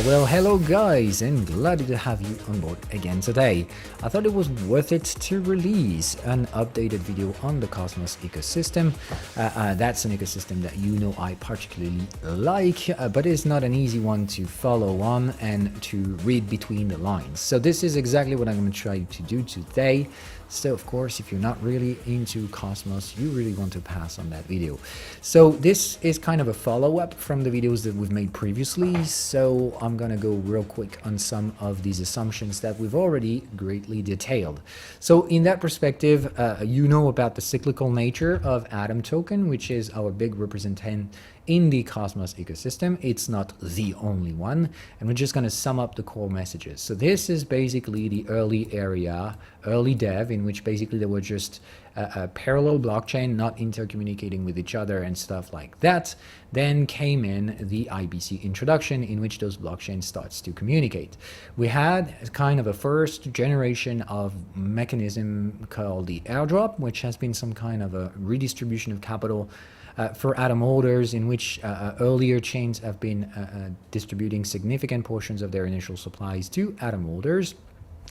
Well, hello guys, and glad to have you on board again today. I thought it was worth it to release an updated video on the Cosmos ecosystem. That's an ecosystem that you know I particularly like, but it's not an easy one to follow on and to read between the lines. So this is exactly what I'm going to try to do today. So of course, if you're not really into Cosmos, you really want to pass on that video. So this is kind of a follow-up from the videos that we've made previously. So I'm gonna go real quick on some of these assumptions that we've already greatly detailed. So in that perspective, you know about the cyclical nature of Atom token, which is our big representation in the Cosmos ecosystem. It's not the only one, and we're just going to sum up the core messages. So this is basically the early area, early dev, in which basically there were just a parallel blockchain not intercommunicating with each other and stuff like that. Then came in the IBC introduction, in which those blockchains starts to communicate. We had kind of a first generation of mechanism called the airdrop, which has been some kind of a redistribution of capital for Atom holders, in which earlier chains have been distributing significant portions of their initial supplies to Atom holders.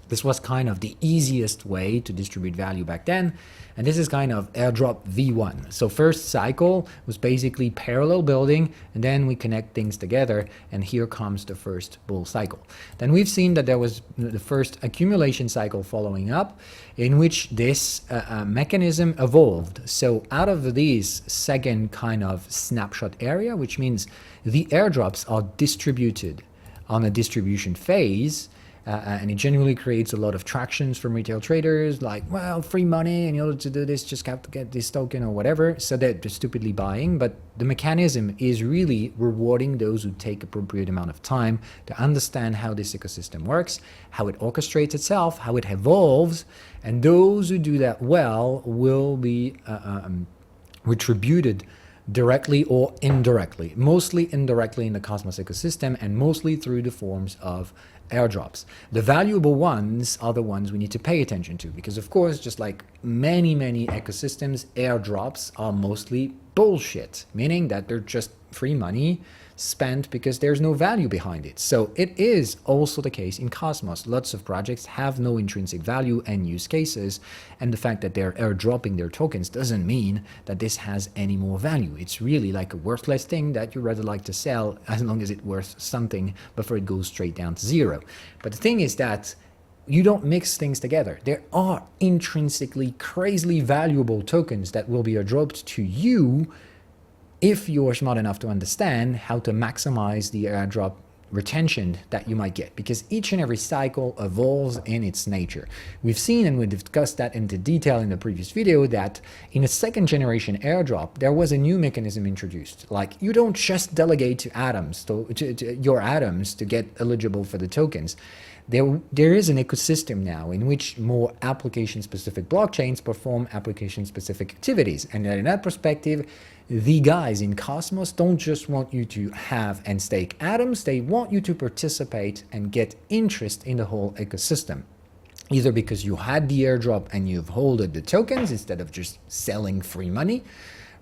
This was kind of the easiest way to distribute value back then, and this is kind of airdrop V1. So first cycle was basically parallel building, and then we connect things together, and here comes the first bull cycle. Then we've seen that there was the first accumulation cycle following up, in which this mechanism evolved. So out of this second kind of snapshot area, which means the airdrops are distributed on a distribution phase, and it generally creates a lot of tractions from retail traders, like, well, free money, and in order to do this, just have to get this token or whatever. So they're just stupidly buying. But the mechanism is really rewarding those who take appropriate amount of time to understand how this ecosystem works, how it orchestrates itself, how it evolves. And those who do that well will be retributed directly or indirectly, mostly indirectly in the Cosmos ecosystem, and mostly through the forms of airdrops. The valuable ones are the ones we need to pay attention to, because of course, just like many ecosystems, airdrops are mostly bullshit, meaning that they're just free money spent because there's no value behind it. So it is also the case in Cosmos. Lots of projects have no intrinsic value and use cases, and the fact that they're airdropping their tokens doesn't mean that this has any more value. It's really like a worthless thing that you rather like to sell, as long as it's worth something before it goes straight down to zero. But the thing is that you don't mix things together. There are intrinsically crazily valuable tokens that will be airdropped to you if you're smart enough to understand how to maximize the airdrop retention that you might get, because each and every cycle evolves in its nature. We've seen, and we discussed that into detail in the previous video, that in a second generation airdrop, there was a new mechanism introduced. Like, you don't just delegate to atoms, to your atoms to get eligible for the tokens. There is an ecosystem now in which more application-specific blockchains perform application-specific activities. And in that perspective, the guys in Cosmos don't just want you to have and stake atoms, they want you to participate and get interest in the whole ecosystem. Either because you had the airdrop and you've holded the tokens instead of just selling free money.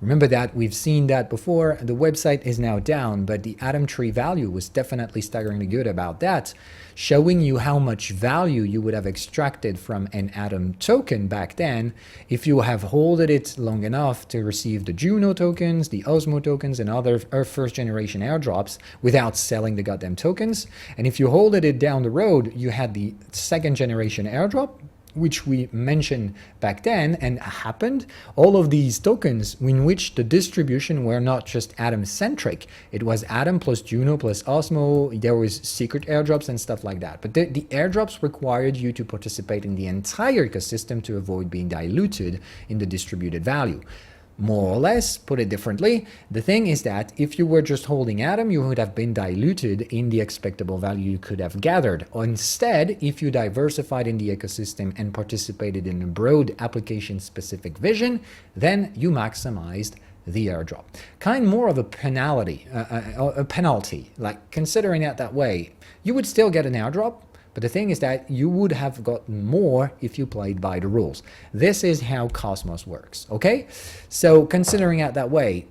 Remember that we've seen that before. The website is now down, but the Atom tree value was definitely staggeringly good about that, showing you how much value you would have extracted from an Atom token back then if you have holded it long enough to receive the Juno tokens, the Osmo tokens, and other first generation airdrops without selling the goddamn tokens. And if you holded it down the road, you had the second generation airdrop, which we mentioned back then and happened. All of these tokens in which the distribution were not just Atom-centric. It was Atom plus Juno plus Osmo. There was secret airdrops and stuff like that. But the airdrops required you to participate in the entire ecosystem to avoid being diluted in the distributed value. More or less, put it differently, the thing is that if you were just holding Atom, you would have been diluted in the expectable value you could have gathered. Or instead, if you diversified in the ecosystem and participated in a broad application-specific vision, then you maximized the airdrop. Kind more of a penalty, like considering it that way, you would still get an airdrop, but the thing is that you would have gotten more if you played by the rules. This is how Cosmos works, okay? So considering it that way,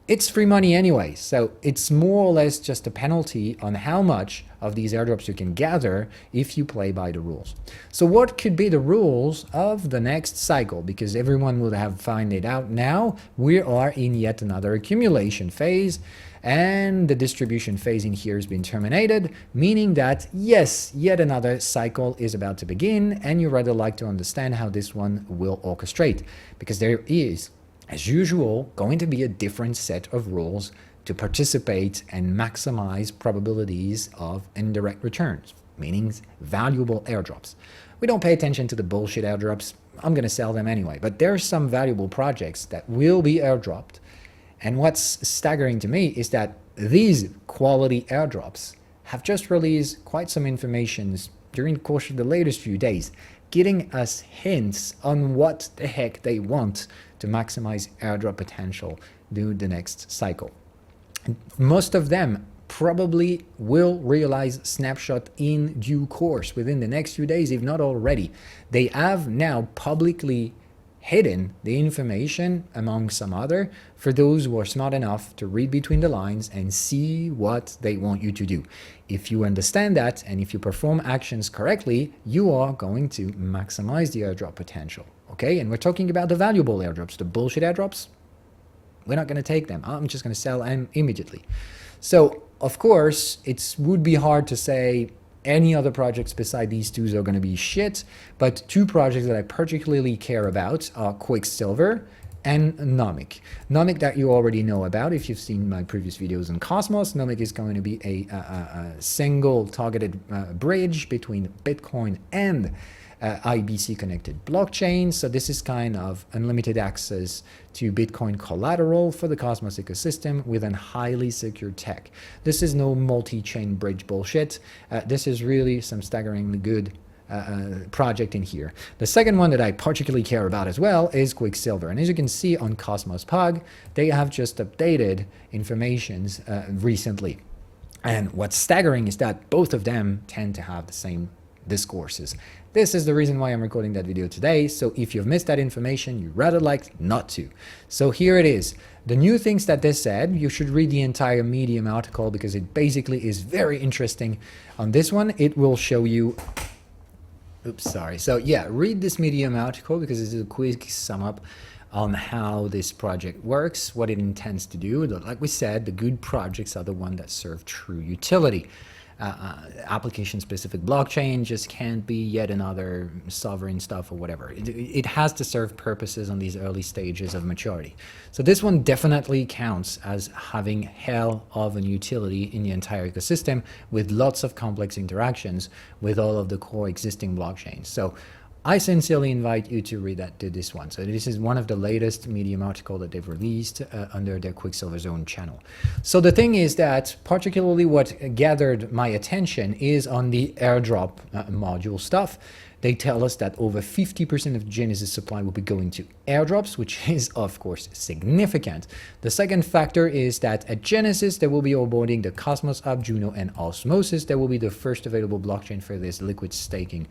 it's free money anyway, so it's more or less just a penalty on how much of these airdrops you can gather if you play by the rules. So what could be the rules of the next cycle? Because everyone will have found it out now. We are in yet another accumulation phase, and the distribution phase in here has been terminated, meaning that yes, yet another cycle is about to begin, and you rather like to understand how this one will orchestrate, because there is, as usual, going to be a different set of rules to participate and maximize probabilities of indirect returns, meaning valuable airdrops. We don't pay attention to the bullshit airdrops. I'm going to sell them anyway, but there are some valuable projects that will be airdropped. And what's staggering to me is that these quality airdrops have just released quite some information during the course of the latest few days, giving us hints on what the heck they want to maximize airdrop potential during the next cycle. And most of them probably will realize snapshot in due course within the next few days, if not already. They have now publicly hidden the information among some other for those who are smart enough to read between the lines and see what they want you to do. If you understand that and if you perform actions correctly, you are going to maximize the airdrop potential. Okay, and we're talking about the valuable airdrops. The bullshit airdrops, we're not going to take them. I'm just going to sell them immediately. So, of course, it would be hard to say any other projects beside these two are going to be shit, but two projects that I particularly care about are Quicksilver and Nomic. Nomic that you already know about if you've seen my previous videos on Cosmos. Nomic is going to be a single targeted bridge between Bitcoin and IBC connected blockchain. So this is kind of unlimited access to Bitcoin collateral for the Cosmos ecosystem with a highly secure tech. This is no multi-chain bridge bullshit. This is really some staggeringly good project in here. The second one that I particularly care about as well is Quicksilver. And as you can see on Cosmos Pug, they have just updated informations recently. And what's staggering is that both of them tend to have the same discourses. This is the reason why I'm recording that video today. So if you've missed that information, you'd rather like not to. So here it is. The new things that they said, you should read the entire Medium article because it basically is very interesting. On this one, it will show you, oops, sorry. So yeah, read this Medium article because it's a quick sum up on how this project works, what it intends to do. Like we said, the good projects are the ones that serve true utility. Application-specific blockchain just can't be yet another sovereign stuff or whatever. It has to serve purposes on these early stages of maturity. So this one definitely counts as having hell of an utility in the entire ecosystem with lots of complex interactions with all of the core existing blockchains. So I sincerely invite you to read this one. So this is one of the latest Medium article that they've released under their Quicksilver Zone channel. So the thing is that particularly what gathered my attention is on the airdrop module stuff. They tell us that over 50% of Genesis supply will be going to airdrops, which is, of course, significant. The second factor is that at Genesis, they will be onboarding the Cosmos Hub, Juno, and Osmosis. They will be the first available blockchain for this liquid staking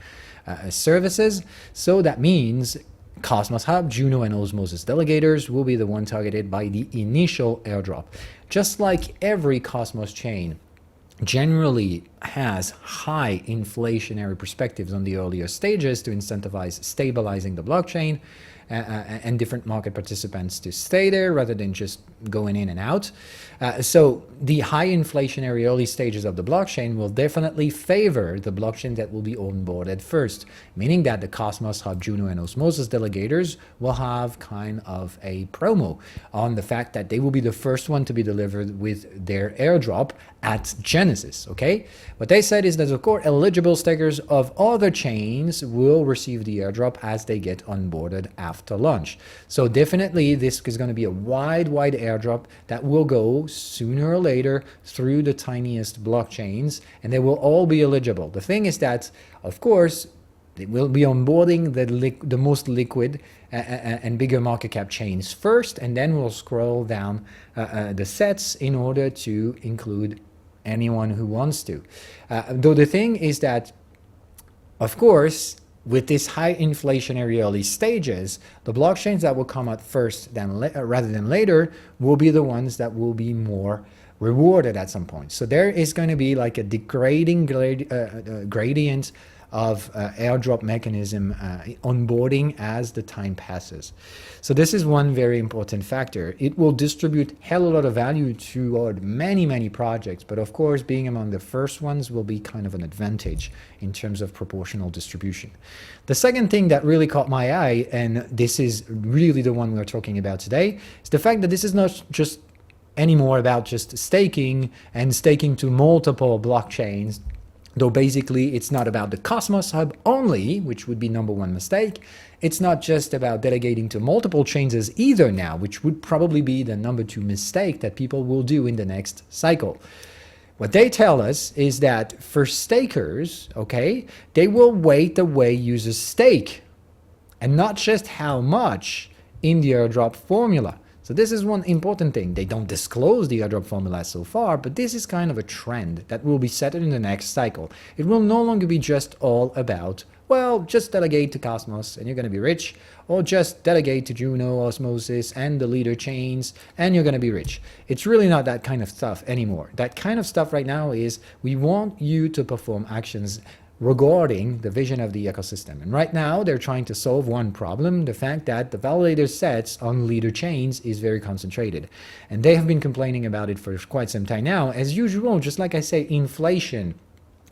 services. So that means Cosmos Hub, Juno, and Osmosis delegators will be the one targeted by the initial airdrop. Just like every Cosmos chain generally has high inflationary perspectives on the earlier stages to incentivize stabilizing the blockchain and different market participants to stay there rather than just going in and out. So the high inflationary early stages of the blockchain will definitely favor the blockchain that will be onboarded first, meaning that the Cosmos Hub, Juno, and Osmosis delegators will have kind of a promo on the fact that they will be the first one to be delivered with their airdrop at Genesis, okay? What they said is that, of course, eligible stakers of other chains will receive the airdrop as they get onboarded after launch. So definitely this is going to be a wide airdrop that will go sooner or later through the tiniest blockchains, and they will all be eligible. The thing is that, of course, they will be onboarding the most liquid and bigger market cap chains first, and then we'll scroll down the sets in order to include anyone who wants to. Though the thing is that, of course, with this high inflationary early stages, the blockchains that will come out first rather than later will be the ones that will be more rewarded at some point. So there is going to be like a degrading gradient of airdrop mechanism onboarding as the time passes. So this is one very important factor. It will distribute hell a lot of value toward many projects, but of course being among the first ones will be kind of an advantage in terms of proportional distribution. The second thing that really caught my eye, and this is really the one we're talking about today, is the fact that this is not just anymore about just staking and staking to multiple blockchains, though basically it's not about the Cosmos Hub only, which would be number one mistake. It's not just about delegating to multiple chains either now, which would probably be the number two mistake that people will do in the next cycle. What they tell us is that for stakers, okay, they will weight the way users stake and not just how much in the airdrop formula. So this is one important thing. They don't disclose the airdrop formula so far, but this is kind of a trend that will be set in the next cycle. It will no longer be just all about, well, just delegate to Cosmos and you're going to be rich, or just delegate to Juno, Osmosis, and the leader chains, and you're going to be rich. It's really not that kind of stuff anymore. That kind of stuff right now is we want you to perform actions regarding the vision of the ecosystem. And right now they're trying to solve one problem, the fact that the validator sets on leader chains is very concentrated. And they have been complaining about it for quite some time now. As usual, just like I say, inflation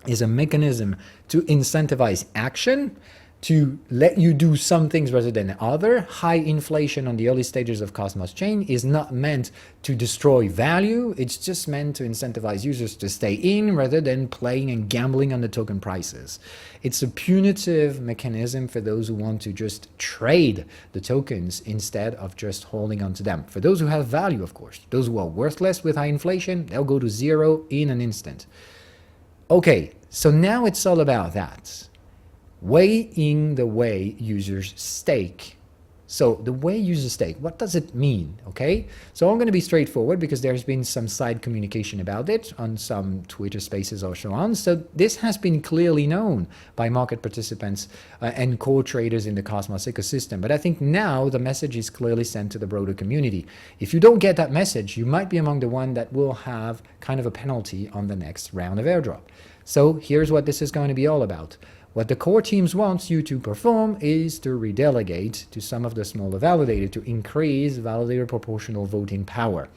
is a mechanism to incentivize action, to let you do some things rather than other. High inflation on the early stages of Cosmos chain is not meant to destroy value. It's just meant to incentivize users to stay in rather than playing and gambling on the token prices. It's a punitive mechanism for those who want to just trade the tokens instead of just holding on to them. For those who have value, of course. Those who are worthless with high inflation, they'll go to zero in an instant. Okay, so now it's all about that. Weighing the way users stake. So the way users stake, what does it mean? Okay, so I'm going to be straightforward because there's been some side communication about it on some Twitter spaces or so on. So this has been clearly known by market participants and core traders in the Cosmos ecosystem. But I think now the message is clearly sent to the broader community. If you don't get that message, you might be among the one that will have kind of a penalty on the next round of airdrop. So here's what this is going to be all about. What the core teams wants you to perform is to redelegate to some of the smaller validators to increase validator proportional voting power.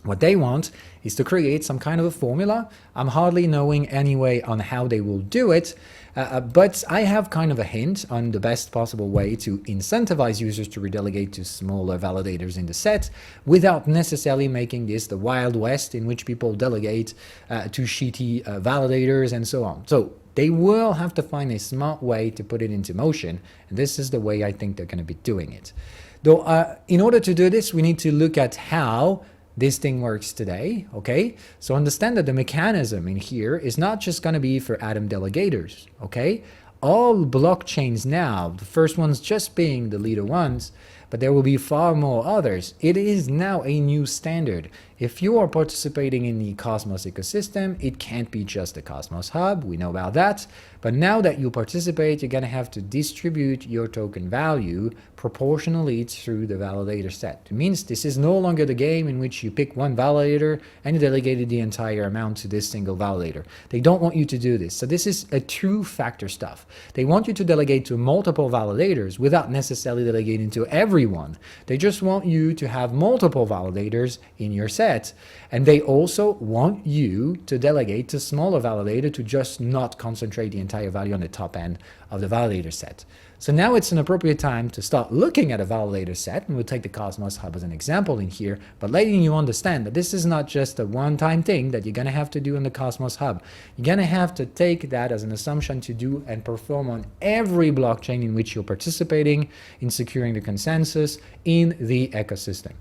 What they want is to create some kind of a formula. I'm hardly knowing anyway on how they will do it, but I have kind of a hint on the best possible way to incentivize users to redelegate to smaller validators in the set without necessarily making this the Wild West in which people delegate to shitty validators and so on. So they will have to find a smart way to put it into motion, and this is the way I think they're going to be doing it. Though in order to do this, we need to look at how this thing works today, okay? So understand that the mechanism in here is not just going to be for Atom delegators, okay? All blockchains now, the first ones just being the leader ones, but there will be far more others. It is now a new standard. If you are participating in the Cosmos ecosystem, it can't be just the Cosmos Hub, we know about that, but now that you participate, you're going to have to distribute your token value proportionally through the validator set. It means this is no longer the game in which you pick one validator and you delegated the entire amount to this single validator. They don't want you to do this. So this is a two-factor stuff. They want you to delegate to multiple validators without necessarily delegating to everyone. They just want you to have multiple validators in your set, and they also want you to delegate to smaller validator to just not concentrate the entire value on the top end of the validator set. So now it's an appropriate time to start looking at a validator set, and we'll take the Cosmos Hub as an example in here, but letting you understand that this is not just a one-time thing that you're going to have to do in the Cosmos Hub. You're going to have to take that as an assumption to do and perform on every blockchain in which you're participating in securing the consensus in the ecosystem.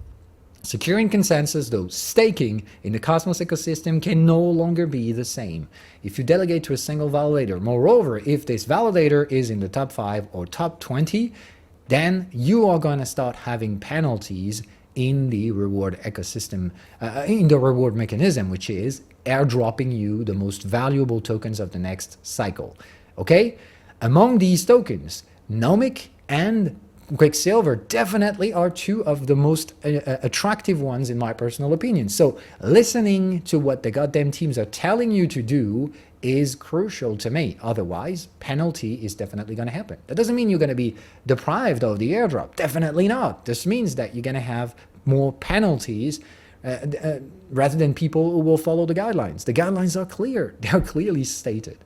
Securing consensus, though, staking in the Cosmos ecosystem can no longer be the same. If you delegate to a single validator, moreover, if this validator is in the top 5 or top 20, then you are going to start having penalties in the reward ecosystem, in the reward mechanism, which is airdropping you the most valuable tokens of the next cycle. Okay? Among these tokens, Nomic and Quicksilver definitely are two of the most attractive ones in my personal opinion. So listening to what the goddamn teams are telling you to do is crucial to me. Otherwise, penalty is definitely going to happen. That doesn't mean you're going to be deprived of the airdrop. Definitely not. This means that you're going to have more penalties rather than people who will follow the guidelines. The guidelines are clear. They are clearly stated.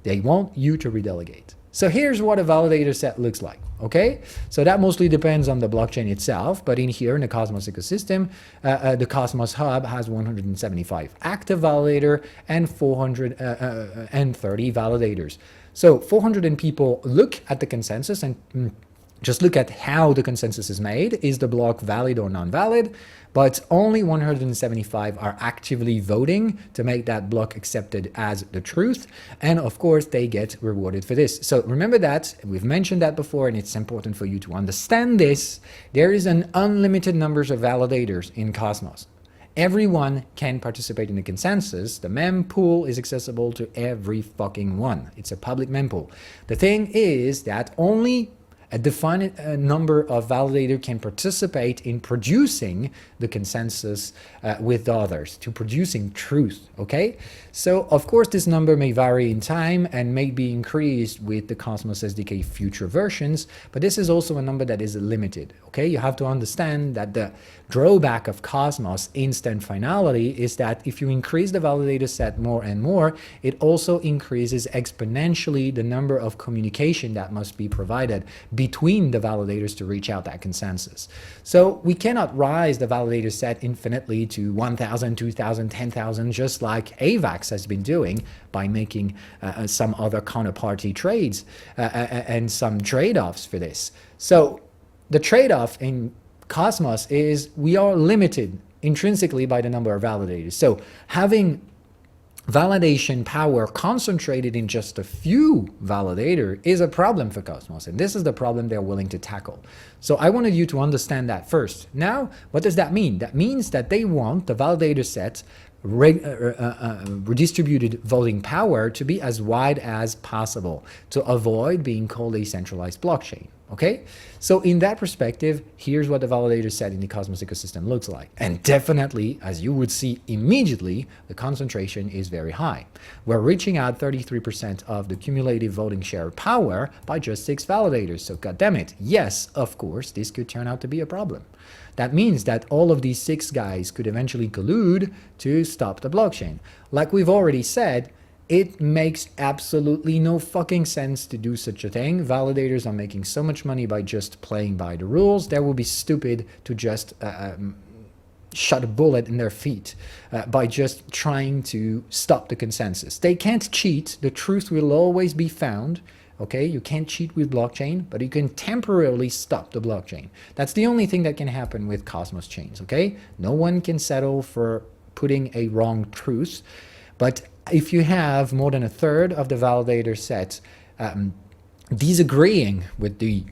They want you to redelegate. So here's what a validator set looks like, okay? So that mostly depends on the blockchain itself, but in here in the Cosmos ecosystem, the Cosmos Hub has 175 active validator and 430 validators. So 400 people look at the consensus and just look at how the consensus is made. Is the block valid or non-valid? But only 175 are actively voting to make that block accepted as the truth. And of course, they get rewarded for this. So remember that, we've mentioned that before, and it's important for you to understand this. There is an unlimited numbers of validators in Cosmos. Everyone can participate in the consensus. The mempool is accessible to every fucking one. It's a public mempool. The thing is that only a defined number of validators can participate in producing the consensus with others, to producing truth, okay? So, of course, this number may vary in time and may be increased with the Cosmos SDK future versions, but this is also a number that is limited, okay? You have to understand that the drawback of Cosmos instant finality is that if you increase the validator set more and more, it also increases exponentially the number of communication that must be provided between the validators to reach out that consensus. So we cannot rise the validator set infinitely to 1,000, 2,000, 10,000, just like AVAX has been doing by making some other counterparty trades and some trade-offs for this. So the trade-off in Cosmos is we are limited intrinsically by the number of validators. So having validation power concentrated in just a few validators is a problem for Cosmos, and this is the problem they're willing to tackle. So I wanted you to understand that first. Now, what does that mean? That means that they want the validator set redistributed voting power to be as wide as possible to avoid being called a centralized blockchain. Okay, so in that perspective, here's what the validator set in the Cosmos ecosystem looks like. And definitely, as you would see immediately, the concentration is very high. We're reaching out 33% of the cumulative voting share power by just 6 validators. So goddammit, yes, of course, this could turn out to be a problem. That means that all of these 6 guys could eventually collude to stop the blockchain. Like we've already said, it makes absolutely no fucking sense to do such a thing. Validators are making so much money by just playing by the rules. That would be stupid to just shot a bullet in their feet by just trying to stop the consensus. They can't cheat. The truth will always be found. Okay, you can't cheat with blockchain, but you can temporarily stop the blockchain. That's the only thing that can happen with Cosmos chains. Okay, no one can settle for putting a wrong truth. But if you have more than a third of the validator set disagreeing with the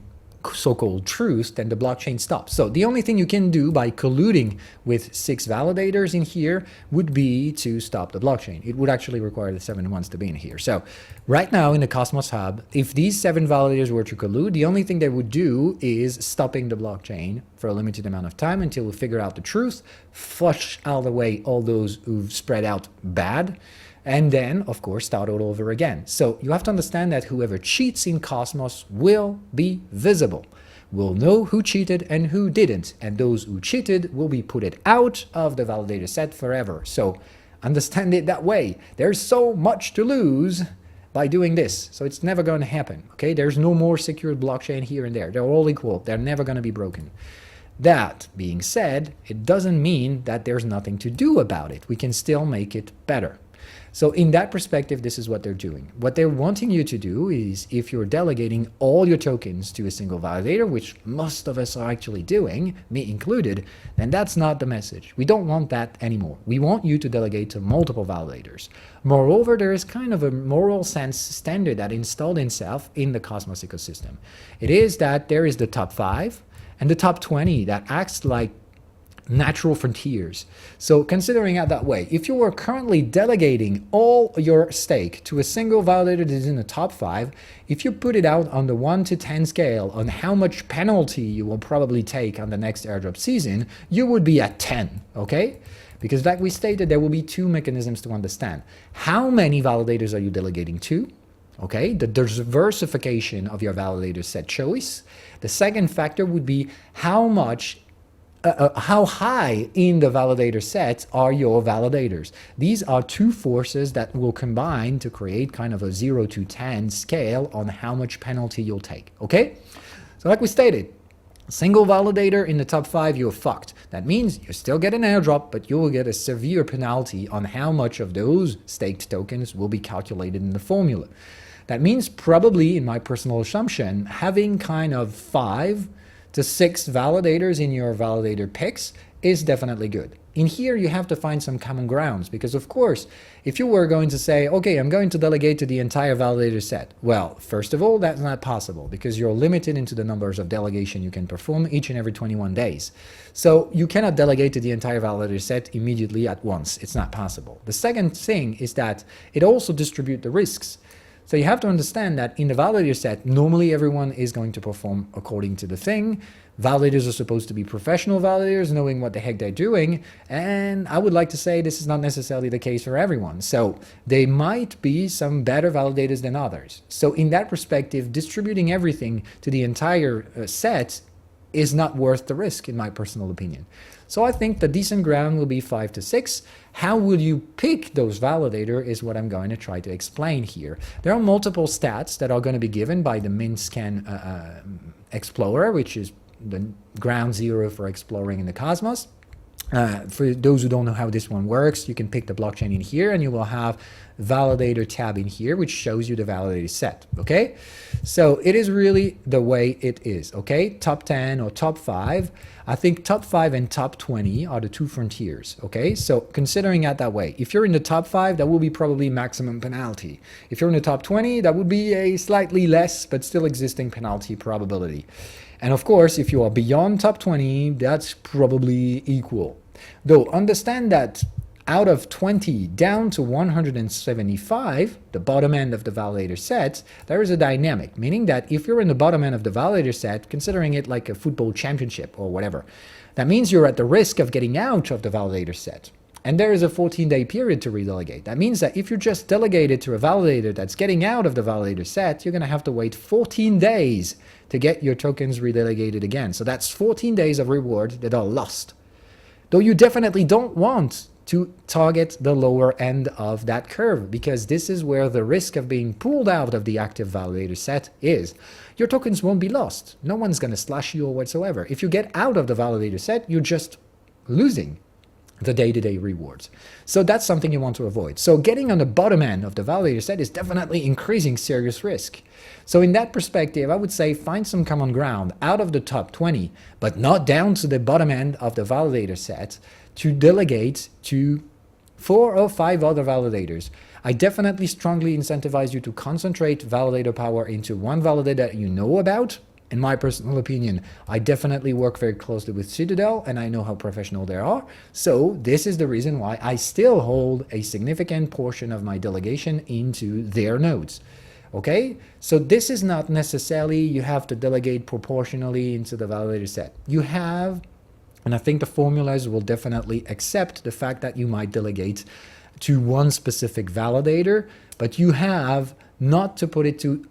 so-called truth, then the blockchain stops. So the only thing you can do by colluding with 6 validators in here would be to stop the blockchain. It would actually require the 7 ones to be in here. So right now in the Cosmos Hub, if these 7 validators were to collude, the only thing they would do is stopping the blockchain for a limited amount of time until we figure out the truth, flush out of the way all those who've spread out bad, and then, of course, start all over again. So you have to understand that whoever cheats in Cosmos will be visible. We'll know who cheated and who didn't, and those who cheated will be put out of the validator set forever. So understand it that way. There's so much to lose by doing this, so it's never going to happen. Okay, there's no more secured blockchain here and there. They're all equal. They're never going to be broken. That being said, it doesn't mean that there's nothing to do about it. We can still make it better. So in that perspective, this is what they're doing. What they're wanting you to do is, if you're delegating all your tokens to a single validator, which most of us are actually doing, me included, then that's not the message. We don't want that anymore. We want you to delegate to multiple validators. Moreover, there is kind of a moral sense standard that installed itself in the Cosmos ecosystem. It is that there is the top 5 and the top 20 that acts like natural frontiers. So considering it that way, if you were currently delegating all your stake to a single validator that is in the top 5, if you put it out on the 1 to 10 scale on how much penalty you will probably take on the next airdrop season, you would be at 10, okay? Because like we stated, there will be 2 mechanisms to understand. How many validators are you delegating to? Okay, the diversification of your validator set choice. The second factor would be how high in the validator set are your validators. These are 2 forces that will combine to create kind of a 0 to 10 scale on how much penalty you'll take, okay? So like we stated, single validator in the top 5, you're fucked. That means you still get an airdrop, but you will get a severe penalty on how much of those staked tokens will be calculated in the formula. That means probably, in my personal assumption, having kind of 5 to 6 validators in your validator picks is definitely good. In here, you have to find some common grounds, because of course, if you were going to say, okay, I'm going to delegate to the entire validator set, well, first of all, that's not possible, because you're limited into the numbers of delegation you can perform each and every 21 days. So you cannot delegate to the entire validator set immediately at once. It's not possible. The second thing is that it also distributes the risks. So you have to understand that in the validator set, normally everyone is going to perform according to the thing. Validators are supposed to be professional validators, knowing what the heck they're doing. And I would like to say this is not necessarily the case for everyone. So there might be some better validators than others. So in that perspective, distributing everything to the entire set is not worth the risk, in my personal opinion. So I think the decent ground will be 5 to 6. How will you pick those validator is what I'm going to try to explain here. There are multiple stats that are going to be given by the MinScan Explorer, which is the ground zero for exploring in the cosmos. For those who don't know how this one works, you can pick the blockchain in here and you will have validator tab in here, which shows you the validator set, okay? So it is really the way it is, okay? Top 10 or top 5. I think top 5 and top 20 are the 2 frontiers, okay? So considering it that way, if you're in the top 5, that will be probably maximum penalty. If you're in the top 20, that would be a slightly less, but still existing penalty probability. And of course, if you are beyond top 20, that's probably equal. Though understand that out of 20 down to 175, the bottom end of the validator set, there is a dynamic, meaning that if you're in the bottom end of the validator set, considering it like a football championship or whatever, that means you're at the risk of getting out of the validator set. And there is a 14-day period to redelegate. That means that if you just delegate it to a validator that's getting out of the validator set, you're going to have to wait 14 days to get your tokens redelegated again. So that's 14 days of reward that are lost. Though you definitely don't want to target the lower end of that curve, because this is where the risk of being pulled out of the active validator set is. Your tokens won't be lost. No one's going to slash you or whatsoever. If you get out of the validator set, you're just losing the day-to-day rewards. So that's something you want to avoid. So getting on the bottom end of the validator set is definitely increasing serious risk. So in that perspective, I would say find some common ground out of the top 20, but not down to the bottom end of the validator set, to delegate to 4 or 5 other validators. I definitely strongly incentivize you to concentrate validator power into one validator that you know about. In my personal opinion, I definitely work very closely with Citadel and I know how professional they are. So this is the reason why I still hold a significant portion of my delegation into their nodes. Okay, so this is not necessarily you have to delegate proportionally into the validator set. You have, and I think the formulas will definitely accept the fact that you might delegate to one specific validator, but you have not to put it to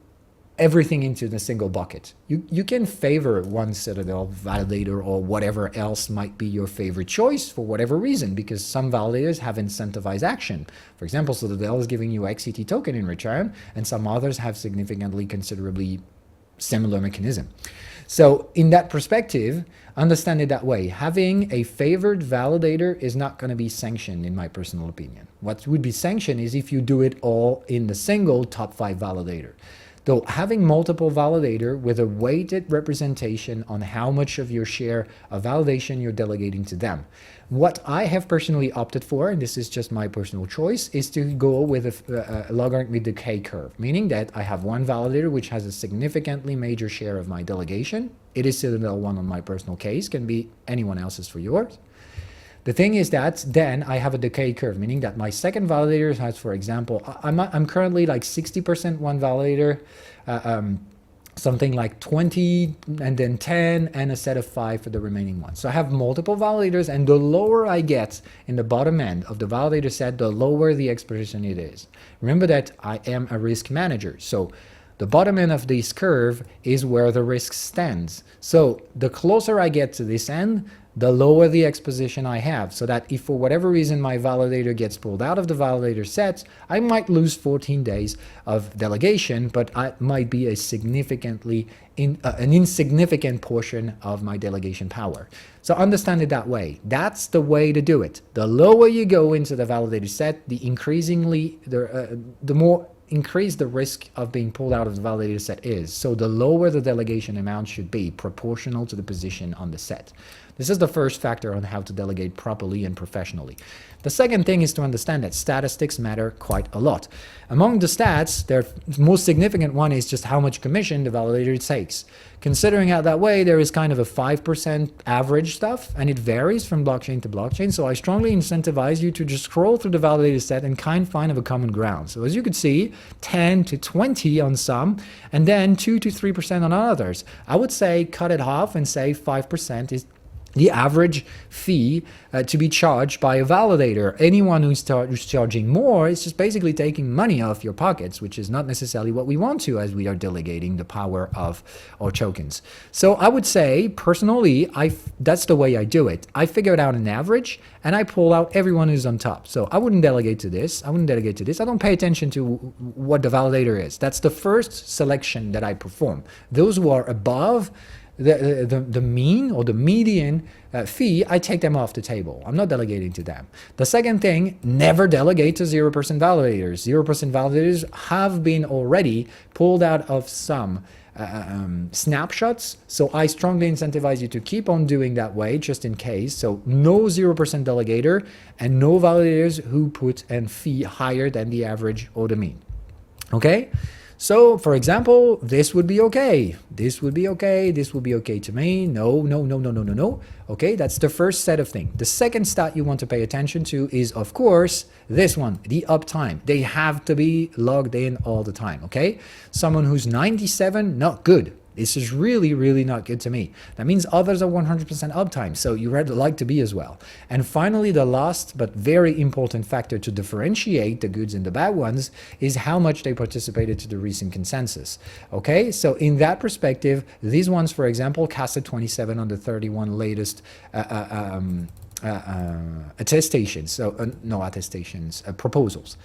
everything into the single bucket. You can favor one Citadel validator or whatever else might be your favorite choice for whatever reason, because some validators have incentivized action. For example, Citadel is giving you XCT token in return, and some others have significantly, considerably similar mechanism. So in that perspective, understand it that way. Having a favored validator is not going to be sanctioned, in my personal opinion. What would be sanctioned is if you do it all in the single top 5 validator. Though having multiple validator with a weighted representation on how much of your share of validation you're delegating to them. What I have personally opted for, and this is just my personal choice, is to go with a logarithmic decay curve, meaning that I have one validator which has a significantly major share of my delegation. It is Citadel 1 on my personal case, can be anyone else's for yours. The thing is that then I have a decay curve, meaning that my second validator has, for example, I'm currently like 60% one validator, something like 20 and then 10 and a set of 5 for the remaining ones. So I have multiple validators, and the lower I get in the bottom end of the validator set, the lower the exposition it is. Remember that I am a risk manager. So the bottom end of this curve is where the risk stands. So the closer I get to this end, the lower the exposition I have, so that if for whatever reason my validator gets pulled out of the validator set, I might lose 14 days of delegation, but I might be a significantly an insignificant portion of my delegation power. So understand it that way. That's the way to do it. The lower you go into the validator set, the more increase the risk of being pulled out of the validator set is. So the lower the delegation amount should be, proportional to the position on the set. This is the first factor on how to delegate properly and professionally. The second thing is to understand that statistics matter quite a lot. Among the stats, the most significant one is just how much commission the validator takes. Considering it that way, there is kind of a 5% average stuff, and it varies from blockchain to blockchain. So I strongly incentivize you to just scroll through the validator set and find a common ground. So as you can see, 10 to 20 on some, and then 2 to 3% on others. I would say cut it half and say 5% is the average fee to be charged by a validator. Anyone who's charging more is just basically taking money off your pockets, which is not necessarily what we want to, as we are delegating the power of our tokens. So I would say, personally, that's the way I do it. I figured out an average, and I pull out everyone who's on top. So I wouldn't delegate to this. I wouldn't delegate to this. I don't pay attention to what the validator is. That's the first selection that I perform. Those who are above the mean or the median fee, I take them off the table. I'm not delegating to them. The second thing, never delegate to 0% validators. 0% validators have been already pulled out of some snapshots, so I strongly incentivize you to keep on doing that way, just in case. So no 0% delegator and no validators who put a fee higher than the average or the mean. Okay? So, for example, this would be okay. This would be okay. This would be okay to me. No, no, no, no, no, no, no. Okay, that's the first set of things. The second stat you want to pay attention to is, of course, this one, the uptime. They have to be logged in all the time, okay? Someone who's 97, not good. This is really, really not good to me. That means others are 100% uptime, so you would like to be as well. And finally, the last but very important factor to differentiate the goods and the bad ones is how much they participated to the recent consensus. Okay, so in that perspective, these ones, for example, casted 27 on the 31 latest attestations, proposals.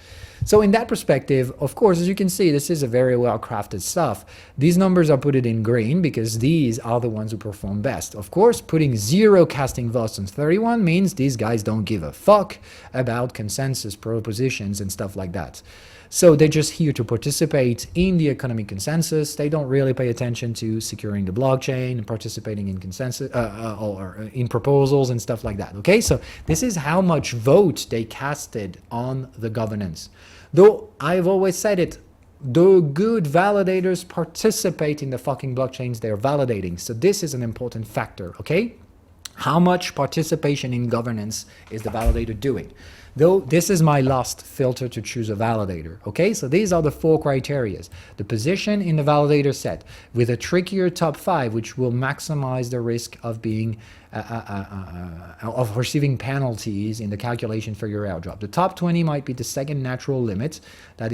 So in that perspective, of course, as you can see, this is a very well crafted stuff. These numbers are put in green because these are the ones who perform best. Of course, putting 0 casting votes on 31 means these guys don't give a fuck about consensus propositions and stuff like that. So they're just here to participate in the economic consensus. They don't really pay attention to securing the blockchain and participating in consensus or in proposals and stuff like that. Okay, so this is how much vote they casted on the governance. Though I've always said it, the good validators participate in the fucking blockchains they're validating. So this is an important factor, okay? How much participation in governance is the validator doing? Though this is my last filter to choose a validator, okay? So these are the 4 criteria. The position in the validator set with a trickier top 5, which will maximize the risk of being of receiving penalties in the calculation for your airdrop. The top 20 might be the second natural limit that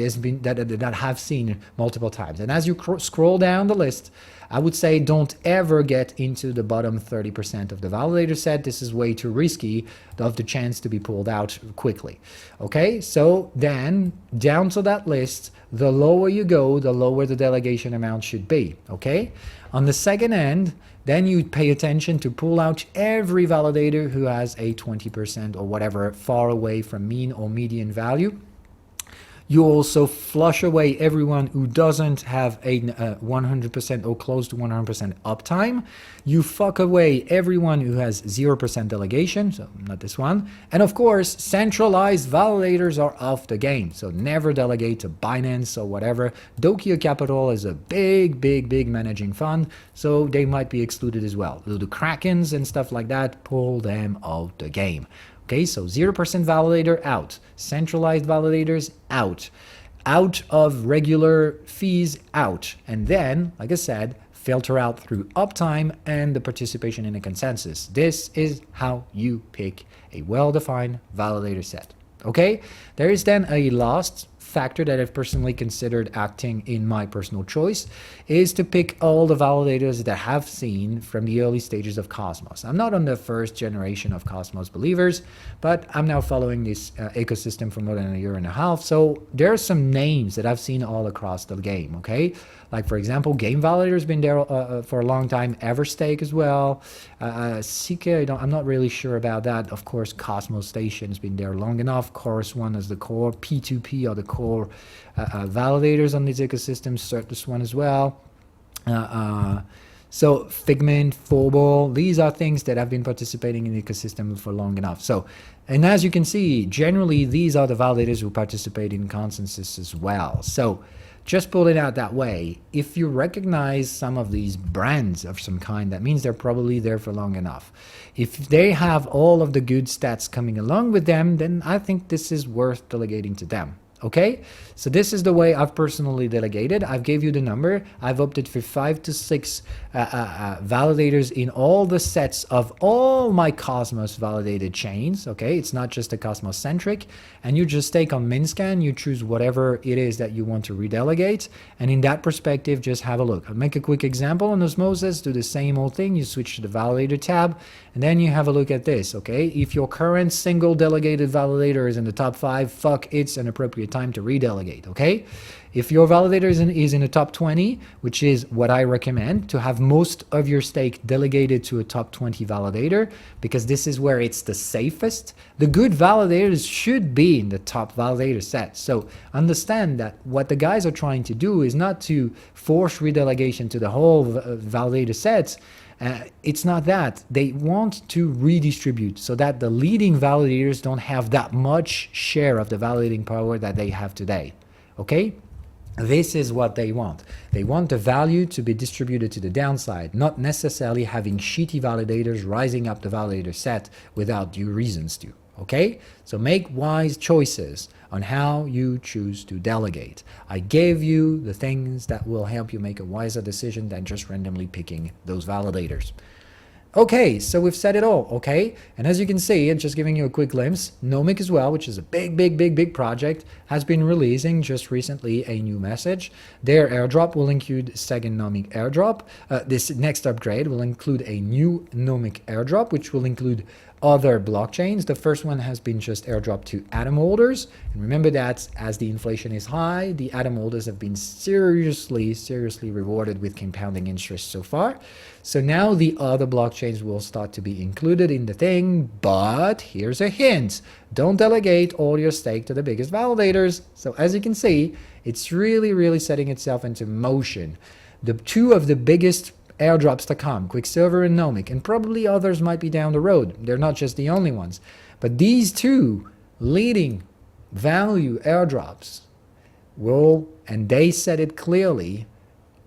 have seen multiple times. And as you scroll down the list, I would say don't ever get into the bottom 30% of the validator set. This is way too risky of the chance to be pulled out quickly. Okay, so then down to that list, the lower you go, the lower the delegation amount should be. Okay, on the second end, then you pay attention to pull out every validator who has a 20% or whatever far away from mean or median value. You also flush away everyone who doesn't have a 100% or close to 100% uptime. You fuck away everyone who has 0% delegation, so not this one. And of course, centralized validators are off the game, so never delegate to Binance or whatever. Tokyo Capital is a big, big, big managing fund, so they might be excluded as well. The Krakens and stuff like that, pull them out the game. Okay, so 0% validator out, centralized validators out of regular fees out, and then, like I said, filter out through uptime and the participation in a consensus. This is how you pick a well-defined validator set. Okay, there is then a last factor that I've personally considered acting in my personal choice, is to pick all the validators that have seen from the early stages of Cosmos. I'm not on the first generation of Cosmos believers, but I'm now following this ecosystem for more than a year and a half. So there are some names that I've seen all across the game, okay? Like, for example, Game Validator's been there for a long time, Everstake as well. CK, I'm not really sure about that. Of course, Cosmos Station's been there long enough. Chorus One as the core, P2P are the core validators on this ecosystem, Certus One as well. So Figment, Phobal, these are things that have been participating in the ecosystem for long enough. So, and as you can see, generally these are the validators who participate in consensus as well. So just pull it out that way. If you recognize some of these brands of some kind, that means they're probably there for long enough. If they have all of the good stats coming along with them, then I think this is worth delegating to them. Okay, so this is the way I've personally delegated. I've gave you the number. I've opted for 5 to 6 validators in all the sets of all my Cosmos validated chains. Okay, it's not just a Cosmos centric, and you just take on Minscan, you choose whatever it is that you want to redelegate, and in that perspective, just have a look. I'll make a quick example on Osmosis, do the same old thing. You switch to the validator tab, and then you have a look at this. Okay, if your current single delegated validator is in the top 5, fuck, it's an appropriate time to redelegate. Okay, if your validator is in the top 20, which is what I recommend, to have most of your stake delegated to a top 20 validator, because this is where it's the safest. The good validators should be in the top validator set. So understand that what the guys are trying to do is not to force redelegation to the whole validator sets. It's not that. They want to redistribute so that the leading validators don't have that much share of the validating power that they have today. Okay? This is what they want. They want the value to be distributed to the downside, not necessarily having shitty validators rising up the validator set without due reasons to. Okay? So make wise choices on how you choose to delegate. I gave you the things that will help you make a wiser decision than just randomly picking those validators. Okay, so we've said it all, okay? And as you can see, and just giving you a quick glimpse, Nomic as well, which is a big project, has been releasing just recently a new message. Their airdrop will include second Nomic airdrop. This next upgrade will include a new Nomic airdrop, which will include other blockchains. The first one has been just airdropped to Atom holders. And remember that as the inflation is high, the Atom holders have been seriously rewarded with compounding interest so far. So now the other blockchains will start to be included in the thing, but here's a hint. Don't delegate all your stake to the biggest validators. So as you can see, it's really setting itself into motion. The two of the biggest airdrops to come, Quicksilver and Nomic, and probably others might be down the road. They're not just the only ones. But these two leading value airdrops will, and they said it clearly,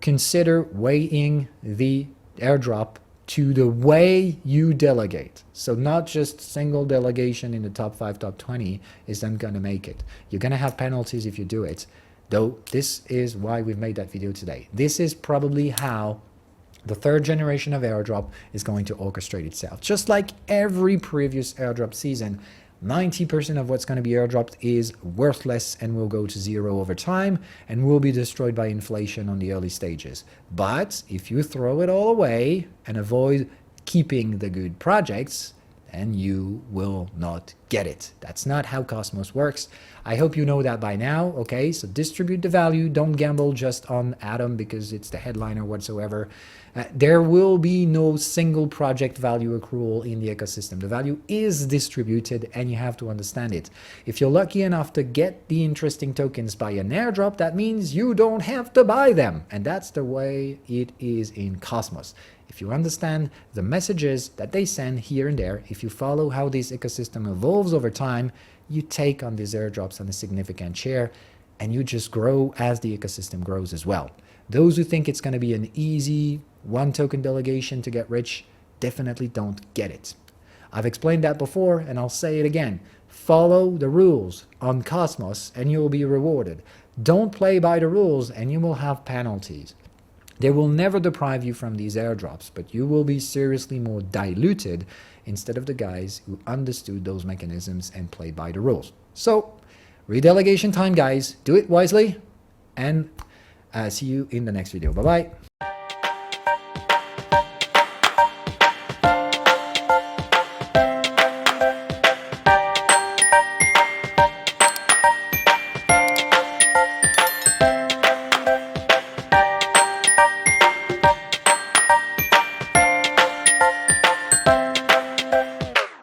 consider weighing the airdrop to the way you delegate. So not just single delegation in the top 5, top 20 is then going to make it. You're going to have penalties if you do it. Though this is why we've made that video today. This is probably how the third generation of airdrop is going to orchestrate itself. Just like every previous airdrop season, 90% of what's going to be airdropped is worthless and will go to zero over time and will be destroyed by inflation on the early stages. But if you throw it all away and avoid keeping the good projects, then you will not get it. That's not how Cosmos works. I hope you know that by now, okay? So distribute the value. Don't gamble just on Atom because it's the headliner whatsoever. There will be no single project value accrual in the ecosystem. The value is distributed and you have to understand it. If you're lucky enough to get the interesting tokens by an airdrop, that means you don't have to buy them. And that's the way it is in Cosmos. If you understand the messages that they send here and there, if you follow how this ecosystem evolves over time, you take on these airdrops on a significant share and you just grow as the ecosystem grows as well. Those who think it's going to be an easy one token delegation to get rich definitely don't get it. I've explained that before, and I'll say it again. Follow the rules on Cosmos, and you will be rewarded. Don't play by the rules, and you will have penalties. They will never deprive you from these airdrops, but you will be seriously more diluted instead of the guys who understood those mechanisms and played by the rules. So, redelegation time, guys. Do it wisely, and see you in the next video. Bye-bye.